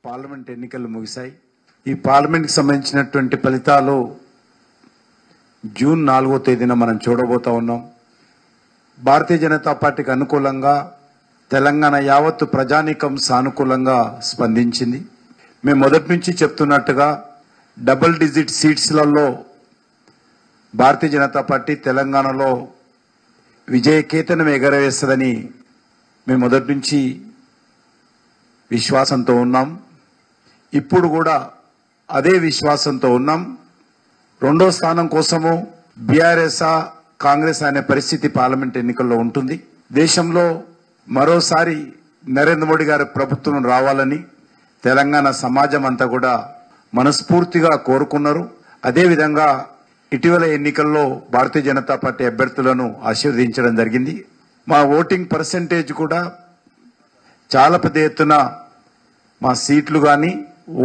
Parliament ఎన్నికలు ముగిశాయి. ఈ పార్లమెంట్కి సంబంధించినటువంటి ఫలితాలు జూన్ 4వ తేదీన మనం చూడబోతా ఉన్నాం. భారతీయ జనతా పార్టీకి అనుకూలంగా తెలంగాణ యావత్తు ప్రజానీకం సానుకూలంగా స్పందించింది. మేము మొదటి నుంచి చెప్తున్నట్టుగా double digit సీట్స్లలో Bharatiya Janata party తెలంగాణలో విజయకేతనం ఎగరవేస్తుందని మేము మొదటి నుంచి విశ్వాసంతో ఉన్నాం. ఇప్పుడు కూడా అదే విశ్వాసంతో ఉన్నాం. రెండో స్థానం కోసము బీఆర్ఎస్ కాంగ్రెస్ అనే పరిస్థితి పార్లమెంట్ ఎన్నికల్లో ఉంటుంది. దేశంలో మరోసారి నరేంద్ర మోడీ గారి ప్రభుత్వం రావాలని తెలంగాణ సమాజం అంతా కూడా మనస్ఫూర్తిగా కోరుకున్నారు. అదేవిధంగా ఇటీవల ఎన్నికల్లో భారతీయ జనతా పార్టీ అభ్యర్థులను ఆశీర్వదించడం జరిగింది. మా ఓటింగ్ పర్సెంటేజ్ కూడా చాలా పెద్ద ఎత్తున మా సీట్లు కానీ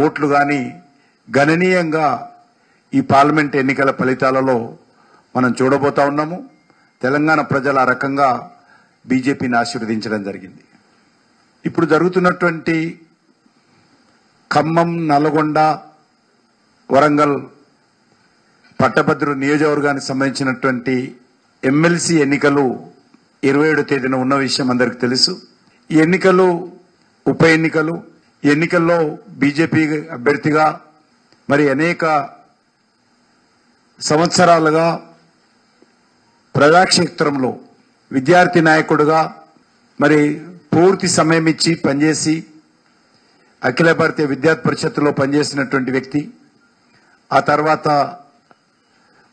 ఓట్లు కానీ గణనీయంగా ఈ పార్లమెంట్ ఎన్నికల ఫలితాలలో మనం చూడబోతా ఉన్నాము. తెలంగాణ ప్రజలు ఆ రకంగా బీజేపీని ఆశీర్వదించడం జరిగింది. ఇప్పుడు జరుగుతున్నటువంటి ఖమ్మం, నల్గొండ, వరంగల్, పట్టభద్రుల నియోజకవర్గానికి సంబంధించినటువంటి ఎమ్మెల్సీ ఎన్నికలు 27వ తేదీన ఉన్న విషయం అందరికీ తెలుసు. ఈ ఎన్నికలు ఉప ఎన్నికలు. ఈ ఎన్నికల్లో బీజేపీ అభ్యర్థిగా మరి అనేక సంవత్సరాలుగా ప్రజాక్షేత్రంలో విద్యార్థి నాయకుడుగా మరి పూర్తి సమయం ఇచ్చి పనిచేసి అఖిల భారతీయ విద్యార్థి పరిషత్తులో పనిచేసినటువంటి వ్యక్తి. ఆ తర్వాత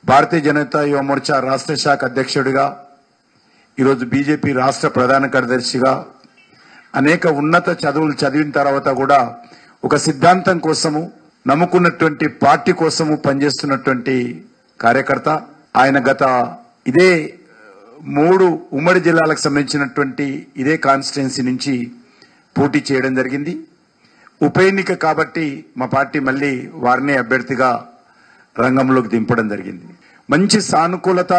భారతీయ జనతా యువ మోర్చా రాష్ట్ర శాఖ అధ్యక్షుడిగా, ఈరోజు బీజేపీ రాష్ట్ర ప్రధాన కార్యదర్శిగా అనేక ఉన్నత చదువులు చదివిన తర్వాత కూడా ఒక సిద్ధాంతం కోసము నమ్ముకున్నటువంటి పార్టీ కోసము పనిచేస్తున్నటువంటి కార్యకర్త. ఆయన గత ఇదే 3 ఉమ్మడి జిల్లాలకు సంబంధించినటువంటి ఇదే కాన్స్టిట్యున్సీ నుంచి పోటీ చేయడం జరిగింది. ఉప ఎన్నిక కాబట్టి మా పార్టీ మళ్ళీ వారినే అభ్యర్థిగా రంగంలోకి దింపడం జరిగింది. మంచి సానుకూలత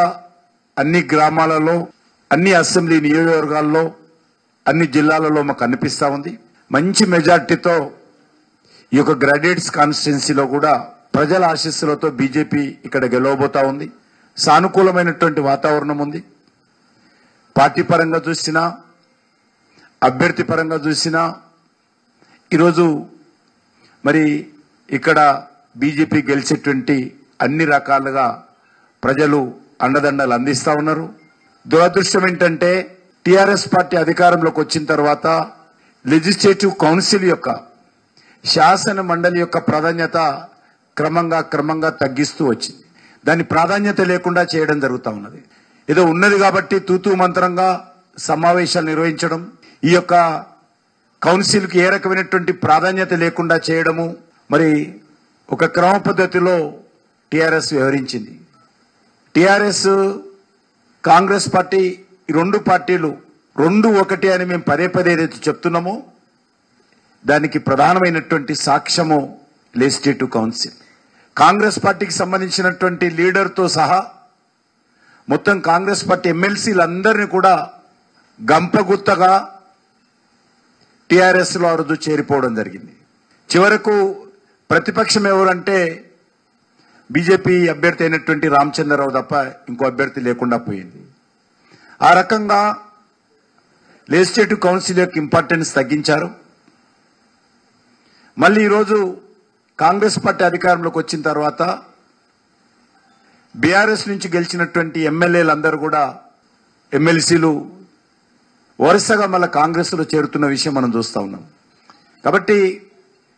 అన్ని గ్రామాలలో, అన్ని అసెంబ్లీ నియోజకవర్గాల్లో, అన్ని జిల్లాలలో మాకు అనిపిస్తా ఉంది. మంచి మెజార్టీతో ఈ యొక్క గ్రాడ్యుయేట్స్ కాన్స్టిట్యున్సీలో కూడా ప్రజల ఆశీస్సులతో బీజేపీ ఇక్కడ గెలవబోతా ఉంది. సానుకూలమైనటువంటి వాతావరణం ఉంది. పార్టీ పరంగా చూసినా, అభ్యర్థి పరంగా చూసినా ఈరోజు మరి ఇక్కడ బీజేపీ గెలిచేటువంటి అన్ని రకాలుగా ప్రజలు అండదండలు అందిస్తా ఉన్నారు. దురదృష్టం ఏంటంటే టీఆర్ఎస్ పార్టీ అధికారంలోకి వచ్చిన తర్వాత లెజిస్లేటివ్ కౌన్సిల్ యొక్క శాసన మండలి యొక్క ప్రాధాన్యత క్రమంగా తగ్గిస్తూ వచ్చింది. దాని ప్రాధాన్యత లేకుండా చేయడం జరుగుతూ ఉన్నది. ఏదో ఉన్నది కాబట్టి తూతూ మంత్రంగా సమావేశాలు నిర్వహించడం, ఈ యొక్క కౌన్సిల్కి ఏ రకమైనటువంటి ప్రాధాన్యత లేకుండా చేయడము, మరి ఒక క్రమ పద్ధతిలో టీఆర్ఎస్ వ్యవహరించింది. టీఆర్ఎస్ కాంగ్రెస్ పార్టీ ఈ 2 పార్టీలు 2 ఒకటి అని మేము పదే ఏదైతే చెప్తున్నామో దానికి ప్రధానమైనటువంటి సాక్ష్యము లెజిస్లేటివ్ కౌన్సిల్. కాంగ్రెస్ పార్టీకి సంబంధించినటువంటి లీడర్తో సహా మొత్తం కాంగ్రెస్ పార్టీ ఎమ్మెల్సీలందరినీ కూడా గంపగుత్తగా టీఆర్ఎస్ లో ఆ రోజు చేరిపోవడం జరిగింది. చివరకు ప్రతిపక్షం ఎవరంటే బీజేపీ అభ్యర్థి అయినటువంటి రామచంద్రరావు తప్ప ఇంకో అభ్యర్థి లేకుండా పోయింది. ఆ రకంగా లెజిస్లేటివ్ కౌన్సిల్ యొక్క ఇంపార్టెన్స్ తగ్గించారు. మళ్ళీ ఈరోజు కాంగ్రెస్ పార్టీ అధికారంలోకి వచ్చిన తర్వాత బీఆర్ఎస్ నుంచి గెలిచినటువంటి ఎమ్మెల్యేలందరూ కూడా ఎమ్మెల్సీలు వరుసగా మళ్ళీ కాంగ్రెస్ లో చేరుతున్న విషయం మనం చూస్తా ఉన్నాం. కాబట్టి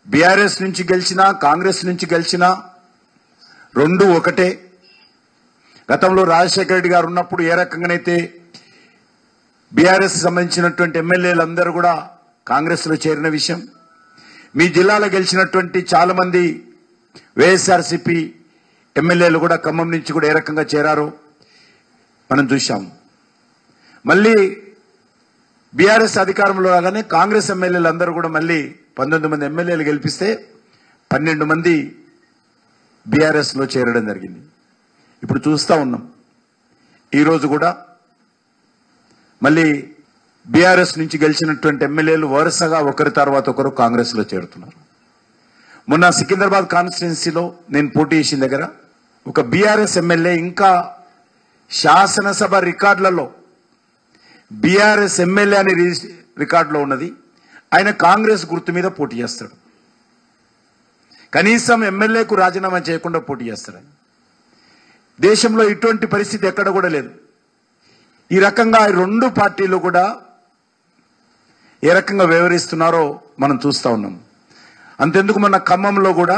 బీఆర్ఎస్ నుంచి గెలిచినా, కాంగ్రెస్ నుంచి గెలిచినా 2 ఒకటే. గతంలో రాజశేఖర రెడ్డి గారు ఉన్నప్పుడు ఏ రకంగానైతే బీఆర్ఎస్ సంబంధించినటువంటి ఎమ్మెల్యేలందరూ కూడా కాంగ్రెస్ లో చేరిన విషయం, మీ జిల్లాలో గెలిచినటువంటి చాలా మంది వైఎస్ఆర్సీపీ ఎమ్మెల్యేలు కూడా ఖమ్మం నుంచి కూడా ఏ రకంగా చేరారో మనం చూశాం. మళ్ళీ బీఆర్ఎస్ అధికారంలో రాగానే కాంగ్రెస్ ఎమ్మెల్యేలందరూ కూడా మళ్ళీ 19 మంది ఎమ్మెల్యేలు గెలిపిస్తే 12 మంది బీఆర్ఎస్ లో చేరడం జరిగింది. ఇప్పుడు చూస్తా ఉన్నాం ఈరోజు కూడా మళ్ళీ బీఆర్ఎస్ నుంచి గెలిచినటువంటి ఎమ్మెల్యేలు వరుసగా ఒకరి తర్వాత ఒకరు కాంగ్రెస్ లో చేరుతున్నారు. మొన్న సికింద్రాబాద్ కాన్స్టిట్యున్సీలో నేను పోటీ చేసిన దగ్గర ఒక బీఆర్ఎస్ ఎమ్మెల్యే ఇంకా శాసనసభ రికార్డులలో బీఆర్ఎస్ ఎమ్మెల్యే అని రికార్డులో ఉన్నది. ఆయన కాంగ్రెస్ గుర్తు మీద పోటీ చేస్తాడు. కనీసం ఎమ్మెల్యేకు రాజీనామా చేయకుండా పోటీ చేస్తాడు. దేశంలో ఇటువంటి పరిస్థితి ఎక్కడ కూడా లేదు. ఈ రకంగా రెండు పార్టీలు కూడా ఏ రకంగా వ్యవహరిస్తున్నారో మనం చూస్తా ఉన్నాం. అంతెందుకు మన ఖమ్మంలో కూడా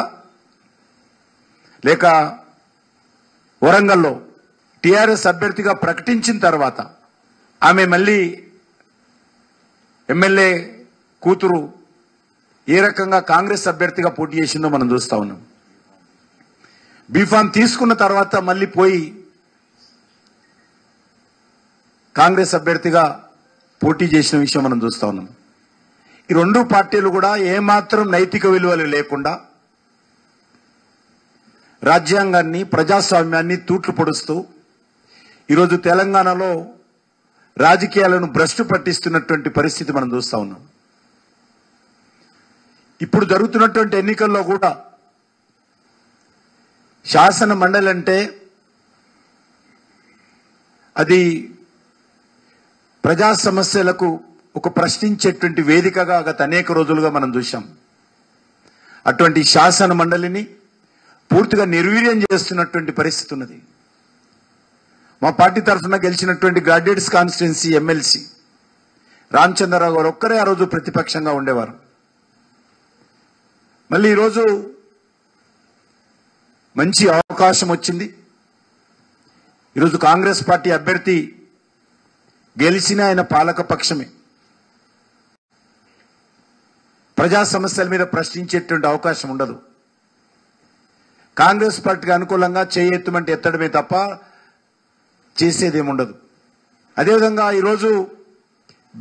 లేక వరంగల్లో టీఆర్ఎస్ అభ్యర్థిగా ప్రకటించిన తర్వాత ఆమె మళ్ళీ ఎమ్మెల్యే కూతురు ఏ రకంగా కాంగ్రెస్ అభ్యర్థిగా పోటీ చేసిందో మనం చూస్తా ఉన్నాం. బీఫామ్ తీసుకున్న తర్వాత మళ్ళీ పోయి కాంగ్రెస్ అభ్యర్థిగా పోటీ చేసిన విషయం మనం చూస్తా ఉన్నాం. ఈ రెండు పార్టీలు కూడా ఏమాత్రం నైతిక విలువలు లేకుండా రాజ్యాంగాన్ని ప్రజాస్వామ్యాన్ని తూట్లు పొడుస్తూ ఈరోజు తెలంగాణలో రాజకీయాలను భ్రష్టు పట్టిస్తున్నటువంటి పరిస్థితి మనం చూస్తా ఉన్నాం. ఇప్పుడు జరుగుతున్నటువంటి ఎన్నికల్లో కూడా శాసన మండలి అంటే అది ప్రజా సమస్యలకు ఒక ప్రశ్నించేటువంటి వేదికగా గత అనేక రోజులుగా మనం చూశాం. అటువంటి శాసన మండలిని పూర్తిగా నిర్వీర్యం చేస్తున్నటువంటి పరిస్థితి ఉన్నది. మా పార్టీ తరఫున గెలిచినటువంటి గ్రాడ్యుయేట్స్ కాన్స్టిట్యున్సీ ఎమ్మెల్సీ రామచంద్రరావు గారు ఒక్కరే ఆ రోజు ప్రతిపక్షంగా ఉండేవారు. మళ్ళీ ఈరోజు మంచి అవకాశం వచ్చింది. ఈరోజు కాంగ్రెస్ పార్టీ అభ్యర్థి గెలిచిన ఆయన పాలక పక్షమే. ప్రజా సమస్యల మీద ప్రశ్నించేటువంటి అవకాశం ఉండదు. కాంగ్రెస్ పార్టీకి అనుకూలంగా చేయెత్తమంటే ఎత్తడమే తప్ప చేసేదేముండదు. అదేవిధంగా ఈరోజు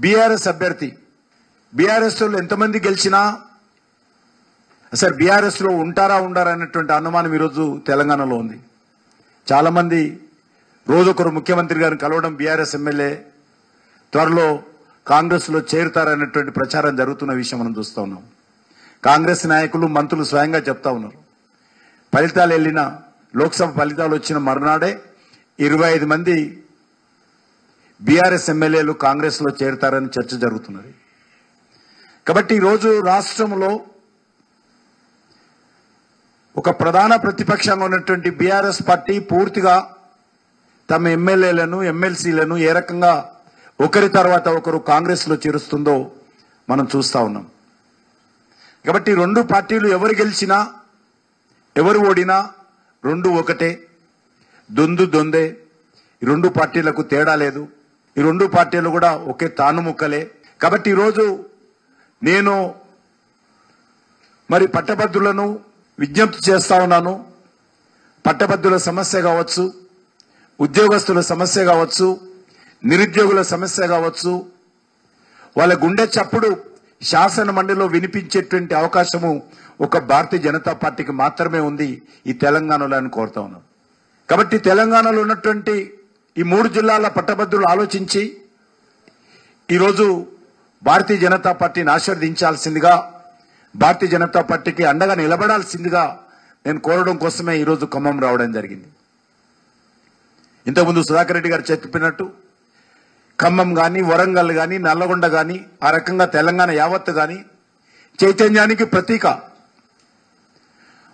బీఆర్ఎస్ అభ్యర్థి బీఆర్ఎస్ లో ఎంతమంది గెలిచినా అసలు బీఆర్ఎస్ లో ఉంటారా ఉండరా అన్నటువంటి అనుమానం ఈరోజు తెలంగాణలో ఉంది. చాలా మంది రోజొకరు ముఖ్యమంత్రి గారిని కలవడం, బీఆర్ఎస్ ఎమ్మెల్యే త్వరలో కాంగ్రెస్ లో చేరుతారన్నటువంటి ప్రచారం జరుగుతున్న విషయం మనం చూస్తా ఉన్నాం. కాంగ్రెస్ నాయకులు మంత్రులు స్వయంగా చెప్తా ఉన్నారు. ఫలితాలు వెళ్ళిన లోక్సభ ఫలితాలు వచ్చిన మరునాడే 25 మంది బీఆర్ఎస్ ఎమ్మెల్యేలు కాంగ్రెస్ లో చేరుతారని చర్చ జరుగుతున్నది. కాబట్టి ఈరోజు రాష్ట్రంలో ఒక ప్రధాన ప్రతిపక్షంగా ఉన్నటువంటి బీఆర్ఎస్ పార్టీ పూర్తిగా తమ ఎమ్మెల్యేలను ఎమ్మెల్సీలను ఏ రకంగా ఒకరి తర్వాత ఒకరు కాంగ్రెస్ లో చేరుస్తుందో మనం చూస్తా ఉన్నాం. కాబట్టి రెండు పార్టీలు ఎవరు గెలిచినా ఎవరు ఓడినా రెండు ఒకటే, దొందు దొందే. ఈ రెండు పార్టీలకు తేడా లేదు. ఈ రెండు పార్టీలు కూడా ఒకే తానుముక్కలే. కాబట్టి ఈరోజు నేను మరి పట్టభద్రులను విజ్ఞప్తి చేస్తా ఉన్నాను. పట్టభద్రుల సమస్య కావచ్చు, ఉద్యోగస్తుల సమస్య కావచ్చు, నిరుద్యోగుల సమస్య కావచ్చు, వాళ్ళ గుండె చప్పుడు శాసన మండలిలో వినిపించేటువంటి అవకాశము ఒక భారతీయ జనతా పార్టీకి మాత్రమే ఉంది ఈ తెలంగాణలో అని కోరుతా ఉన్నాం. కాబట్టి తెలంగాణలో ఉన్నటువంటి ఈ 3 జిల్లాల పట్టభద్రులు ఆలోచించి ఈరోజు భారతీయ జనతా పార్టీని ఆశీర్వదించాల్సిందిగా, భారతీయ జనతా పార్టీకి అండగా నిలబడాల్సిందిగా నేను కోరడం కోసమే ఈరోజు ఖమ్మం రావడం జరిగింది. ఇంతకుముందు సుధాకర్ రెడ్డి గారు చెప్పినట్టు ఖమ్మం కానీ, వరంగల్ కానీ, నల్లగొండ కానీ, ఆ రకంగా తెలంగాణ యావత్తు కానీ చైతన్యానికి ప్రతీక.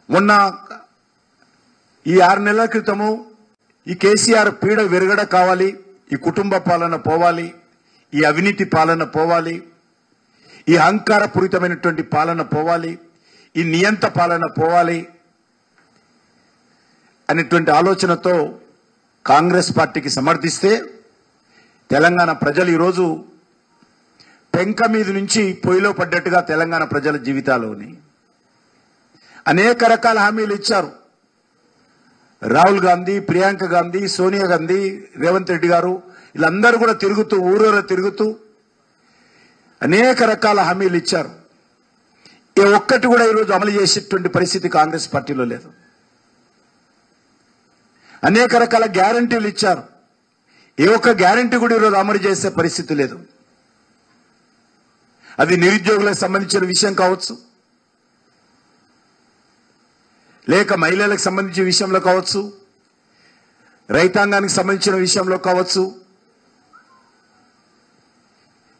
మొన్న ఈ 6 నెలల క్రితము ఈ కేసీఆర్ పీడ విరగడ కావాలి, ఈ కుటుంబ పాలన పోవాలి, ఈ అవినీతి పాలన పోవాలి, ఈ అహంకారపూరితమైనటువంటి పాలన పోవాలి, ఈ నియంత పాలన పోవాలి అనేటువంటి ఆలోచనతో కాంగ్రెస్ పార్టీకి సమర్థిస్తే తెలంగాణ ప్రజలు ఈరోజు పెంక మీద నుంచి పొయ్యిలో పడ్డట్టుగా తెలంగాణ ప్రజల జీవితాల్లోని అనేక రకాల హామీలు ఇచ్చారు. రాహుల్ గాంధీ, ప్రియాంక గాంధీ, సోనియా గాంధీ, రేవంత్ రెడ్డి గారు వీళ్ళందరూ కూడా తిరుగుతూ ఊరూర తిరుగుతూ అనేక రకాల హామీలు ఇచ్చారు. ఏ ఒక్కటి కూడా ఈరోజు అమలు చేసేటువంటి పరిస్థితి కాంగ్రెస్ పార్టీలో లేదు. అనేక రకాల గ్యారంటీలు ఇచ్చారు. ఏ ఒక్క గ్యారంటీ కూడా ఈరోజు అమలు చేసే పరిస్థితి లేదు. అది నిరుద్యోగులకు సంబంధించిన విషయం కావచ్చు, లేక మహిళలకు సంబంధించిన విషయంలో కావచ్చు, రైతాంగానికి సంబంధించిన విషయంలో కావచ్చు,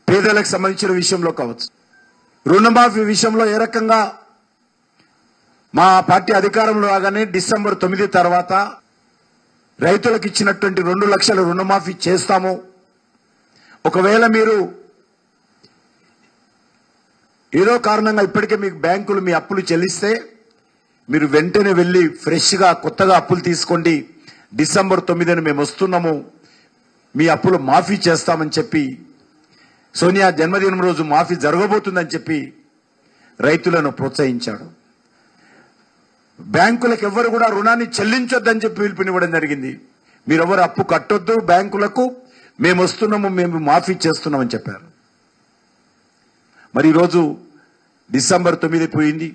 పేదలకు సంబంధించిన విషయంలో కావచ్చు, రుణమాఫీ విషయంలో ఏ రకంగా మా పార్టీ అధికారంలో రాగానే డిసెంబర్ 9 తర్వాత రైతులకు ఇచ్చినటువంటి 2 లక్షల రుణమాఫీ చేస్తాము. ఒకవేళ మీరు ఏదో కారణంగా ఇప్పటికే మీకు బ్యాంకులు మీ అప్పులు చెల్లిస్తే మీరు వెంటనే వెళ్ళి ఫ్రెష్గా కొత్తగా అప్పులు తీసుకోండి, డిసెంబర్ 9న మేము వస్తున్నాము, మీ అప్పులు మాఫీ చేస్తామని చెప్పి, సోనియా జన్మదినం రోజు మాఫీ జరగబోతుందని చెప్పి రైతులను ప్రోత్సహించాడు. బ్యాంకులకు ఎవరు కూడా రుణాన్ని చెల్లించొద్దని చెప్పి పిలుపునివ్వడం జరిగింది. మీరెవరు అప్పు కట్టొద్దు బ్యాంకులకు, మేము వస్తున్నాము, మేము మాఫీ చేస్తున్నామని చెప్పారు. మరి ఈరోజు డిసెంబర్ 9 పోయింది,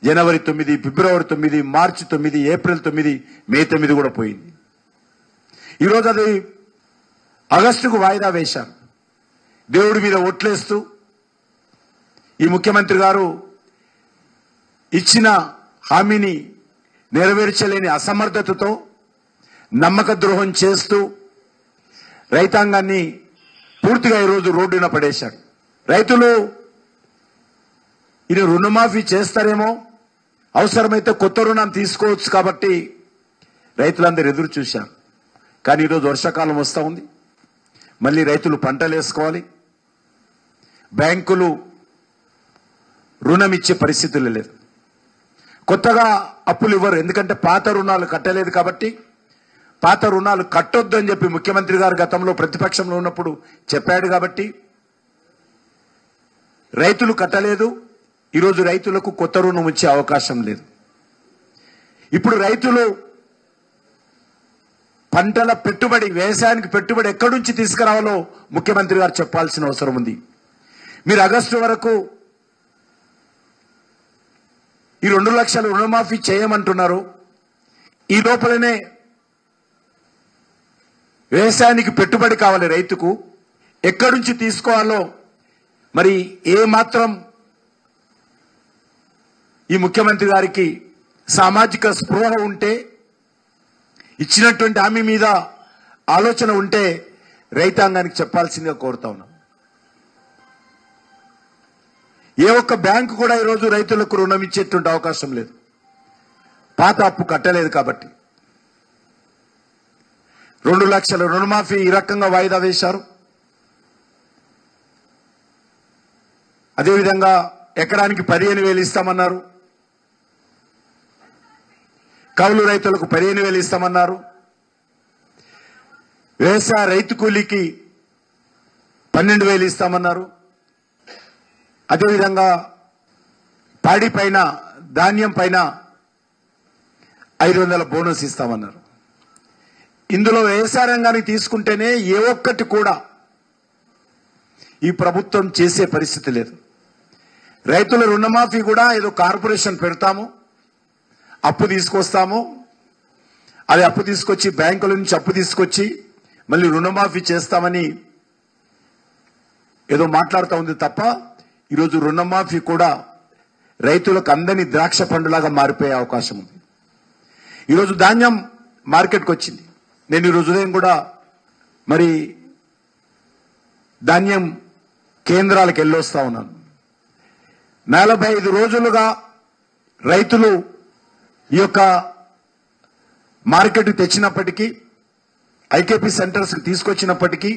జనవరి 9, ఫిబ్రవరి 9, మార్చి 9, ఏప్రిల్ 9, మే 9 కూడా పోయింది. ఈరోజు అది ఆగస్టుకు వాయిదా వేశారు. దేవుడి మీద ఓట్లేస్తూ ఈ ముఖ్యమంత్రి గారు ఇచ్చిన హామీని నెరవేర్చలేని అసమర్థతతో నమ్మక ద్రోహం చేస్తూ రైతాంగాన్ని పూర్తిగా ఈరోజు రోడ్డున పడేశాడు. రైతులు ఇది రుణమాఫీ చేస్తారేమో, అవసరమైతే కొత్త రుణం తీసుకోవచ్చు కాబట్టి రైతులందరూ ఎదురు చూశారు. కానీ ఈరోజు వర్షాకాలం వస్తూ ఉంది, మళ్ళీ రైతులు పంటలు వేసుకోవాలి, బ్యాంకులు రుణం ఇచ్చే పరిస్థితులు లేదు, కొత్తగా అప్పులు ఇవ్వరు. ఎందుకంటే పాత రుణాలు కట్టలేదు కాబట్టి, పాత రుణాలు కట్టొద్దు అని చెప్పి ముఖ్యమంత్రి గారు గతంలో ప్రతిపక్షంలో ఉన్నప్పుడు చెప్పాడు కాబట్టి రైతులు కట్టలేదు. ఈరోజు రైతులకు కొత్త రుణం వచ్చే అవకాశం లేదు. ఇప్పుడు రైతులు పంటల పెట్టుబడి, వ్యవసాయానికి పెట్టుబడి ఎక్కడి నుంచి తీసుకురావాలో ముఖ్యమంత్రి గారు చెప్పాల్సిన అవసరం ఉంది. మీరు ఆగస్టు వరకు ఈ 2 లక్షల రుణమాఫీ చేయమంటున్నారు. ఈ లోపలనే వ్యవసాయానికి పెట్టుబడి కావాలి, రైతుకు ఎక్కడి నుంచి తీసుకోవాలో మరి ఏ మాత్రం ఈ ముఖ్యమంత్రి గారికి సామాజిక స్పృహ ఉంటే, ఇచ్చినటువంటి హామీ మీద ఆలోచన ఉంటే రైతాంగానికి చెప్పాల్సిందిగా కోరుతా ఉన్నాం. ఏ ఒక్క బ్యాంకు కూడా ఈరోజు రైతులకు రుణం ఇచ్చేటువంటి అవకాశం లేదు, పాత అప్పు కట్టలేదు కాబట్టి. 2 లక్షల రుణమాఫీ ఈ రకంగా వాయిదా వేశారు. అదేవిధంగా ఎకరానికి 15,000 ఇస్తామన్నారు, కౌలు రైతులకు 15,000 ఇస్తామన్నారు, వ్యవసాయ రైతు కూలీకి 12,000 ఇస్తామన్నారు, అదేవిధంగా పాడి పైన, ధాన్యం పైన 500 బోనస్ ఇస్తామన్నారు. ఇందులో వ్యవసాయ రంగాన్ని తీసుకుంటేనే ఏ ఒక్కటి కూడా ఈ ప్రభుత్వం చేసే పరిస్థితి లేదు. రైతుల రుణమాఫీ కూడా ఏదో కార్పొరేషన్ పెడతాము, అప్పు తీసుకొస్తాము, అది అప్పు తీసుకొచ్చి బ్యాంకుల నుంచి అప్పు తీసుకొచ్చి మళ్ళీ రుణమాఫీ చేస్తామని ఏదో మాట్లాడుతూ ఉంది తప్ప, ఈరోజు రుణమాఫీ కూడా రైతులకు అందని ద్రాక్ష పండులాగా మారిపోయే అవకాశం ఉంది. ఈరోజు ధాన్యం మార్కెట్కి వచ్చింది. నేను ఈరోజు ఉదయం కూడా మరి ధాన్యం కేంద్రాలకు వెళ్ళొస్తా ఉన్నాను. 45 రోజులుగా రైతులు ఈ యొక్క మార్కెట్కి తెచ్చినప్పటికీ, ఐకేపీ సెంటర్స్కి తీసుకొచ్చినప్పటికీ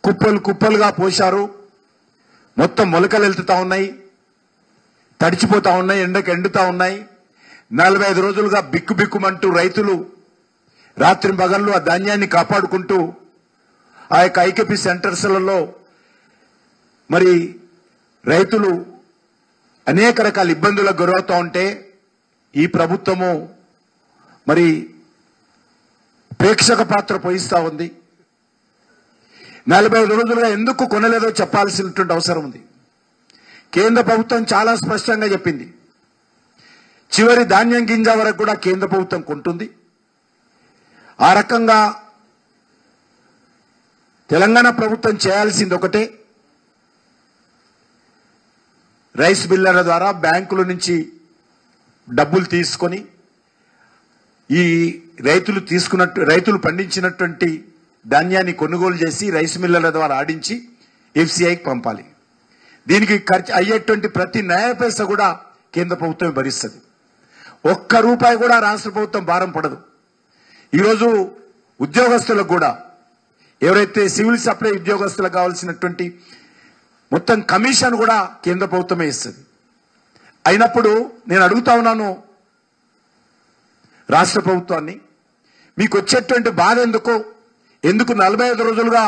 కుప్పలు కుప్పలుగా పోశారు. మొత్తం మొలకలు వెళ్తుతా ఉన్నాయి, తడిచిపోతా ఉన్నాయి, ఎండకు ఎండుతా ఉన్నాయి. 45 రోజులుగా బిక్కు బిక్కుమంటూ రైతులు రాత్రి పగళ్ళు ఆ ధాన్యాన్ని కాపాడుకుంటూ ఆ యొక్క ఐకేపీ సెంటర్స్లలో మరి రైతులు అనేక రకాల ఇబ్బందులకు గురవుతూ ఉంటే ఈ ప్రభుత్వము మరి ప్రేక్షక పాత్ర పోయిస్తా ఉంది. 45 రోజులుగా ఎందుకు కొనలేదో చెప్పాల్సినటువంటి అవసరం ఉంది. కేంద్ర ప్రభుత్వం చాలా స్పష్టంగా చెప్పింది, చివరి ధాన్యం గింజ వరకు కూడా కేంద్ర ప్రభుత్వం కొంటుంది. ఆ రకంగా తెలంగాణ ప్రభుత్వం చేయాల్సింది ఒకటే, రైస్ మిల్లర్ల ద్వారా బ్యాంకుల నుంచి డబ్బులు తీసుకొని ఈ రైతులు పండించినటువంటి ధాన్యాన్ని కొనుగోలు చేసి రైస్ మిల్లర్ల ద్వారా ఆడించి ఎఫ్సిఐకి పంపాలి. దీనికి ఖర్చు అయ్యేటువంటి ప్రతి న్యాయ పైసా కూడా కేంద్ర ప్రభుత్వం భరిస్తుంది. ఒక్క రూపాయి కూడా రాష్ట్ర ప్రభుత్వం భారం పడదు. ఈరోజు ఉద్యోగస్తులకు కూడా ఎవరైతే సివిల్ సప్లై ఉద్యోగస్తులకు కావాల్సినటువంటి మొత్తం కమిషన్ కూడా కేంద్ర ప్రభుత్వమే ఇస్తుంది. అయినప్పుడు నేను అడుగుతా ఉన్నాను రాష్ట్ర ప్రభుత్వాన్ని, మీకు వచ్చేటువంటి బాధ ఎందుకు 45 రోజులుగా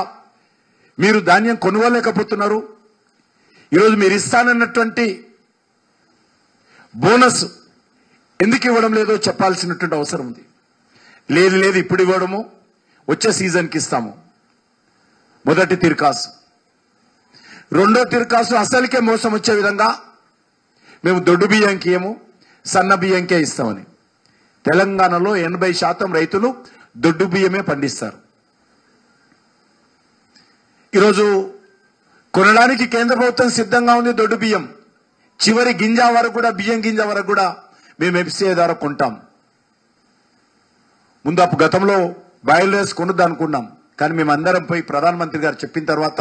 మీరు ధాన్యం కొనుగోలేకపోతున్నారు? ఈరోజు మీరు ఇస్తానన్నటువంటి బోనస్ ఎందుకు ఇవ్వడం లేదో చెప్పాల్సినటువంటి అవసరం ఉంది. లేదు ఇప్పుడు ఇవ్వడము వచ్చే సీజన్కి ఇస్తాము. మొదటి తిరకాసు. రెండో తిరకాసు అసలుకే మోసం వచ్చే విధంగా మేము దొడ్డు బియ్యంకి ఏమో సన్న బియ్యంకే ఇస్తామని. తెలంగాణలో 80% రైతులు దొడ్డు బియ్యమే పండిస్తారు. ఈరోజు కొనడానికి కేంద్ర ప్రభుత్వం సిద్ధంగా ఉంది దొడ్డు బియ్యం. చివరి గింజ వరకు కూడా, బియ్యం గింజ వరకు కూడా మేము ఎఫ్సిఐ ద్వారా కొంటాం. ముందు గతంలో బాయిల్ రైస్ కొనుద్దనుకున్నాం, కానీ మేమందరం పోయి ప్రధానమంత్రి గారు చెప్పిన తర్వాత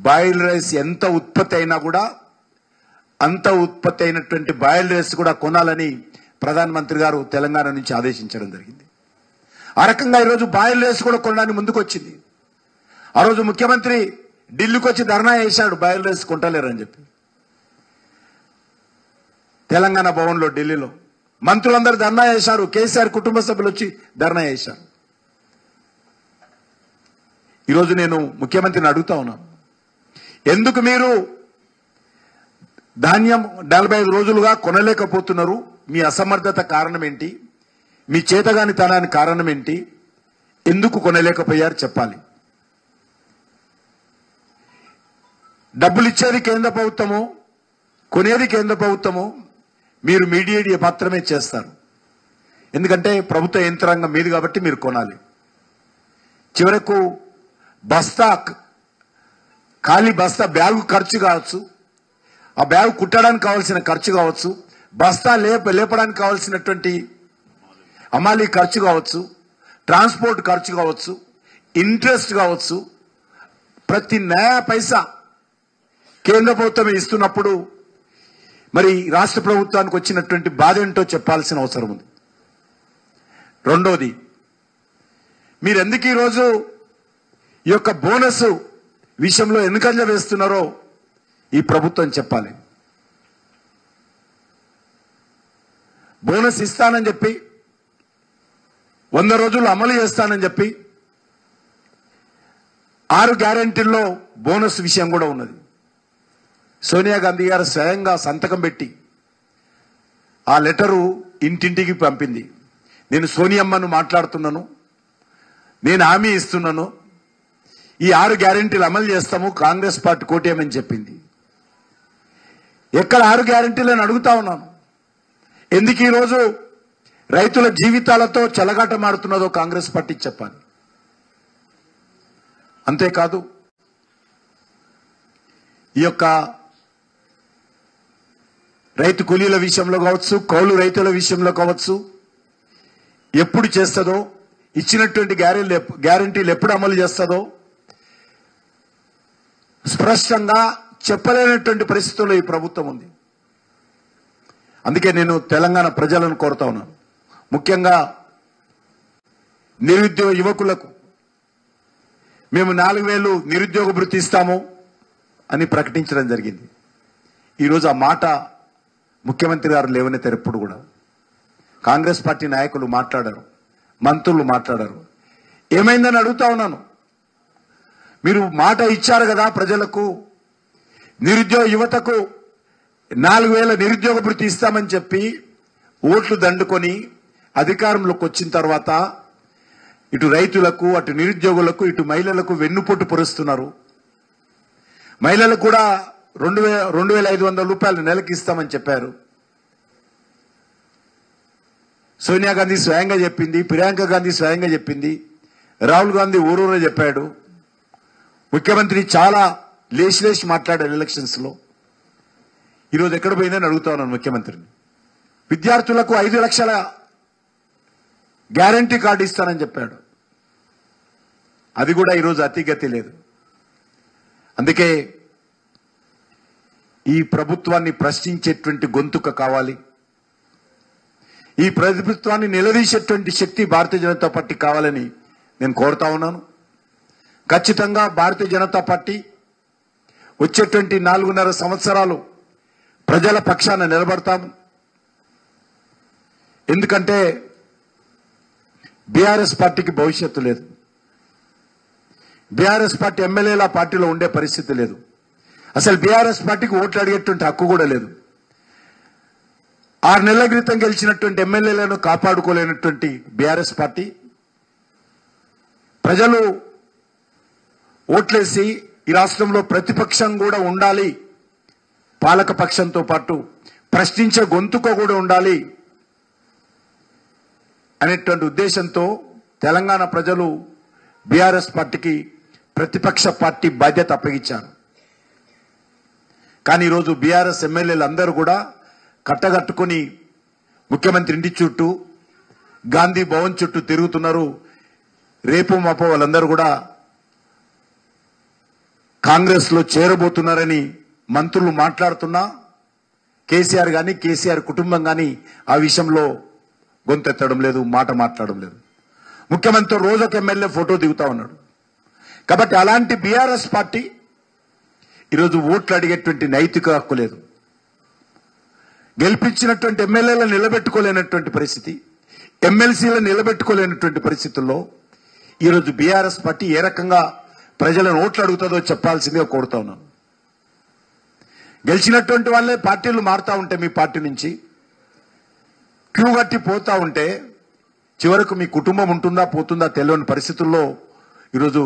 బాయిల్ రైస్ ఎంత ఉత్పత్తి అయినా కూడా అంత ఉత్పత్తి అయినటువంటి బాయిల్ రైస్ కూడా కొనాలని ప్రధానమంత్రి గారు తెలంగాణ నుంచి ఆదేశించడం జరిగింది. ఆ రకంగా ఈరోజు బాయిల్ రైస్ కూడా కొనడానికి ముందుకు వచ్చింది. ఆ రోజు ముఖ్యమంత్రి ఢిల్లీకి వచ్చి ధర్నా చేశాడు, బాయిల్ రైస్ కొంటలేరని చెప్పి. తెలంగాణ భవన్లో ఢిల్లీలో మంత్రులందరూ ధర్నా చేశారు, కేసీఆర్ కుటుంబ సభ్యులు వచ్చి ధర్నా చేశారు. ఈరోజు నేను ముఖ్యమంత్రిని అడుగుతా ఉన్నాను, ఎందుకు మీరు ధాన్యం 45 రోజులుగా కొనలేకపోతున్నారు? మీ అసమర్థత కారణం ఏంటి? మీ చేతగానితనానికి కారణం ఏంటి? ఎందుకు కొనలేకపోయారు చెప్పాలి. డబ్బులు ఇచ్చేది కేంద్ర ప్రభుత్వము, కొనేది కేంద్ర ప్రభుత్వము, మీరు మీడియేట్ మాత్రమే చేస్తారు. ఎందుకంటే ప్రభుత్వ యంత్రాంగం మీది కాబట్టి మీరు కొనాలి. చివరకు బస్తా, ఖాళీ బస్తా బ్యాగు ఖర్చు కావచ్చు, ఆ బ్యాగు కుట్టడానికి కావాల్సిన ఖర్చు కావచ్చు, బస్తా లేపడానికి కావాల్సినటువంటి అమాలీ ఖర్చు కావచ్చు, ట్రాన్స్పోర్ట్ ఖర్చు కావచ్చు, ఇంట్రెస్ట్ కావచ్చు, ప్రతి నయా పైసా కేంద్ర ప్రభుత్వం ఇస్తున్నప్పుడు మరి రాష్ట్ర ప్రభుత్వానికి వచ్చినటువంటి బాధ ఏంటో చెప్పాల్సిన అవసరం ఉంది. రెండోది, మీరు ఎందుకు ఈరోజు ఈ యొక్క బోనస్ విషయంలో వెనుకంజ వేస్తున్నారో ఈ ప్రభుత్వం చెప్పాలి. బోనస్ ఇస్తానని చెప్పి 100 రోజులు అమలు చేస్తానని చెప్పి 6 గ్యారెంటీల్లో బోనస్ విషయం కూడా ఉన్నది. సోనియా గాంధీ గారు స్వయంగా సంతకం పెట్టి ఆ లెటరు ఇంటింటికి పంపింది. నేను సోనియమ్మను మాట్లాడుతున్నాను, నేను హామీ ఇస్తున్నాను, ఈ 6 గ్యారెంటీలు అమలు చేస్తాము, కాంగ్రెస్ పార్టీ కోటేయమని చెప్పింది. ఎక్కడ 6 గ్యారెంటీలు అని అడుగుతా ఉన్నాను. ఎందుకు ఈరోజు రైతుల జీవితాలతో చెలగాటమాడుతున్నదో కాంగ్రెస్ పార్టీ చెప్పాలి. అంతేకాదు, ఈ యొక్క రైతు కూలీల విషయంలో కావచ్చు, కౌలు రైతుల విషయంలో కావచ్చు, ఎప్పుడు చేస్తుందో, ఇచ్చినటువంటి గ్యారెంటీలు ఎప్పుడు అమలు చేస్తుందో స్పష్టంగా చెప్పలేనటువంటి పరిస్థితుల్లో ఈ ప్రభుత్వం ఉంది. అందుకే నేను తెలంగాణ ప్రజలను కోరుతా ఉన్నాను, ముఖ్యంగా నిరుద్యోగ యువకులకు మేము 4000 నిరుద్యోగ భృతి ఇస్తాము అని ప్రకటించడం జరిగింది. ఈరోజు ఆ మాట ముఖ్యమంత్రి గారు లేవనెత్తారు. ఎప్పుడు కూడా కాంగ్రెస్ పార్టీ నాయకులు మాట్లాడారు, మంత్రులు మాట్లాడారు. ఏమైందని అడుగుతా ఉన్నాను. మీరు మాట ఇచ్చారు కదా ప్రజలకు, నిరుద్యోగ యువతకు 4000 నిరుద్యోగ భృతి ఇస్తామని చెప్పి ఓట్లు దండుకొని అధికారంలోకి వచ్చిన తర్వాత ఇటు రైతులకు, అటు నిరుద్యోగులకు, ఇటు మహిళలకు వెన్నుపోటు పొరుస్తున్నారు. మహిళలకు కూడా 2500 రూపాయలు నెలకి ఇస్తామని చెప్పారు. సోనియా గాంధీ స్వయంగా చెప్పింది, ప్రియాంక గాంధీ స్వయంగా చెప్పింది, రాహుల్ గాంధీ ఊరూరే చెప్పాడు. ముఖ్యమంత్రి చాలా లేచి మాట్లాడారు ఎలక్షన్స్ లో. ఈరోజు ఎక్కడ పోయిందని అడుగుతా ఉన్నాను ముఖ్యమంత్రిని. విద్యార్థులకు 5 లక్షల గ్యారంటీ కార్డు ఇస్తానని చెప్పాడు. అది కూడా ఈరోజు అతిగతి లేదు. అందుకే ఈ ప్రభుత్వాన్ని ప్రశ్నించేటువంటి గొంతుక కావాలి. ఈ ప్రభుత్వాన్ని నిలదీసేటువంటి శక్తి భారతీయ జనతా పార్టీ కావాలని నేను కోరుతా ఉన్నాను. ఖచ్చితంగా భారతీయ జనతా పార్టీ వచ్చేటువంటి 4.5 సంవత్సరాలు ప్రజల పక్షాన నిలబడతాము. ఎందుకంటే బీఆర్ఎస్ పార్టీకి భవిష్యత్తు లేదు. బీఆర్ఎస్ పార్టీ ఎమ్మెల్యేల పార్టీలో ఉండే పరిస్థితి లేదు. అసలు బీఆర్ఎస్ పార్టీకి ఓట్లు అడిగేటువంటి హక్కు కూడా లేదు. 6 నెలల క్రితం గెలిచినటువంటి ఎమ్మెల్యేలను కాపాడుకోలేనటువంటి బీఆర్ఎస్ పార్టీ ప్రజలు ఓట్లేసి ఈ రాష్ట్రంలో ప్రతిపక్షం కూడా ఉండాలి, పాలక పక్షంతో పాటు ప్రశ్నించే గొంతుక కూడా ఉండాలి అనేటువంటి ఉద్దేశంతో తెలంగాణ ప్రజలు బీఆర్ఎస్ పార్టీకి ప్రతిపక్ష పార్టీ బాధ్యత అప్పగించారు. కానీ ఈరోజు బీఆర్ఎస్ ఎమ్మెల్యేలు అందరూ కూడా కట్టగట్టుకుని ముఖ్యమంత్రి ఇంటి చుట్టూ, గాంధీ భవన్ చుట్టూ తిరుగుతున్నారు. రేపు మాపో వాళ్ళందరూ కూడా కాంగ్రెస్ లో చేరబోతున్నారని మంత్రులు మాట్లాడుతున్నా కేసీఆర్ గాని, కేసీఆర్ కుటుంబం గాని ఆ విషయంలో గొంతెత్తడం లేదు, మాట మాట్లాడడం లేదు. ముఖ్యమంత్రి రోజొక ఎమ్మెల్యే ఫోటో దిగుతా ఉన్నాడు. కాబట్టి అలాంటి బీఆర్ఎస్ పార్టీ ఈరోజు ఓట్లు అడిగేటువంటి నైతిక హక్కు లేదు. గెలిపించినటువంటి ఎమ్మెల్యేలను నిలబెట్టుకోలేనటువంటి పరిస్థితి, ఎమ్మెల్సీలను నిలబెట్టుకోలేనటువంటి పరిస్థితుల్లో ఈరోజు బీఆర్ఎస్ పార్టీ ఏ రకంగా ప్రజలను ఓట్లు అడుగుతుందో చెప్పాల్సిందిగా కోరుతా ఉన్నాను. గెలిచినటువంటి వాళ్ళే పార్టీలు మారుతా ఉంటే మీ పార్టీ నుంచి క్యూ కట్టి పోతా ఉంటే చివరకు మీ కుటుంబం ఉంటుందా పోతుందా తెలియని పరిస్థితుల్లో ఈరోజు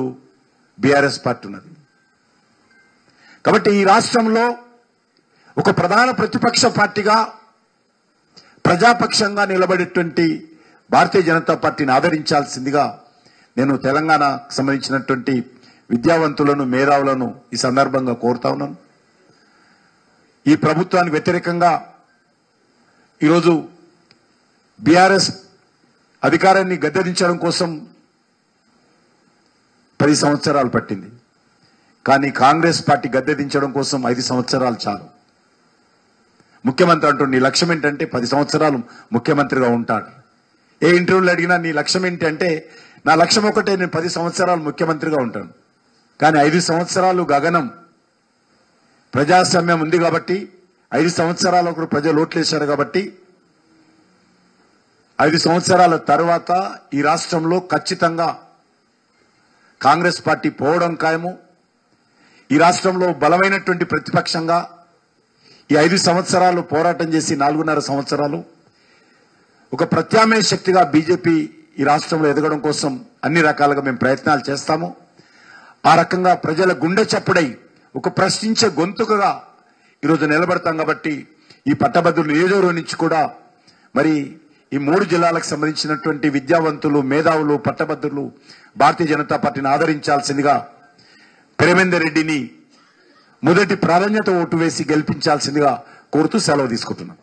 బీఆర్ఎస్ పార్టీ ఉన్నది. కాబట్టి ఈ రాష్ట్రంలో ఒక ప్రధాన ప్రతిపక్ష పార్టీగా ప్రజాపక్షంగా నిలబడేటువంటి భారతీయ జనతా పార్టీని ఆదరించాల్సిందిగా నేను తెలంగాణకు సంబంధించినటువంటి విద్యావంతులను, మేధావులను ఈ సందర్భంగా కోరుతా ఉన్నాను. ఈ ప్రభుత్వానికి వ్యతిరేకంగా ఈరోజు బీఆర్ఎస్ అధికారాన్ని గద్దెదించడం కోసం 10 సంవత్సరాలు పట్టింది. కానీ కాంగ్రెస్ పార్టీ గద్దెదించడం కోసం 5 సంవత్సరాలు చాలు. ముఖ్యమంత్రి అంటుండే నీ లక్ష్యం ఏంటంటే 10 సంవత్సరాలు ముఖ్యమంత్రిగా ఉంటాడు. ఏ ఇంటర్వ్యూలు అడిగినా నీ లక్ష్యం ఏంటి అంటే నా లక్ష్యం ఒకటే, నేను 10 సంవత్సరాలు ముఖ్యమంత్రిగా ఉంటాను. కానీ 5 సంవత్సరాలు గగనం. ప్రజాస్వామ్యం ఉంది కాబట్టి 5 సంవత్సరాలకు ప్రజలు ఓట్లేశారు కాబట్టి 5 సంవత్సరాల తర్వాత ఈ రాష్ట్రంలో ఖచ్చితంగా కాంగ్రెస్ పార్టీ పోవడం ఖాయము. ఈ రాష్ట్రంలో బలమైనటువంటి ప్రతిపక్షంగా ఈ 5 సంవత్సరాలు పోరాటం చేసి 4.5 సంవత్సరాలు ఒక ప్రత్యామ్నాయ శక్తిగా బీజేపీ ఈ రాష్ట్రంలో ఎదగడం కోసం అన్ని రకాలుగా మేము ప్రయత్నాలు చేస్తాము. ఆ రకంగా ప్రజల గుండె చప్పుడై ఒక ప్రశ్నించే గొంతుకగా ఈరోజు నిలబడతాం. కాబట్టి ఈ పట్టభద్రులు నియోజకవర్గం నుంచి కూడా మరి ఈ 3 జిల్లాలకు సంబంధించినటువంటి విద్యావంతులు, మేధావులు, పట్టభద్రులు భారతీయ జనతా పార్టీని ఆదరించాల్సిందిగా, ప్రేమేందర్ రెడ్డిని మొదటి ప్రాధాన్యత ఓటు వేసి గెలిపించాల్సిందిగా కోరుతూ సెలవు తీసుకుంటున్నాం.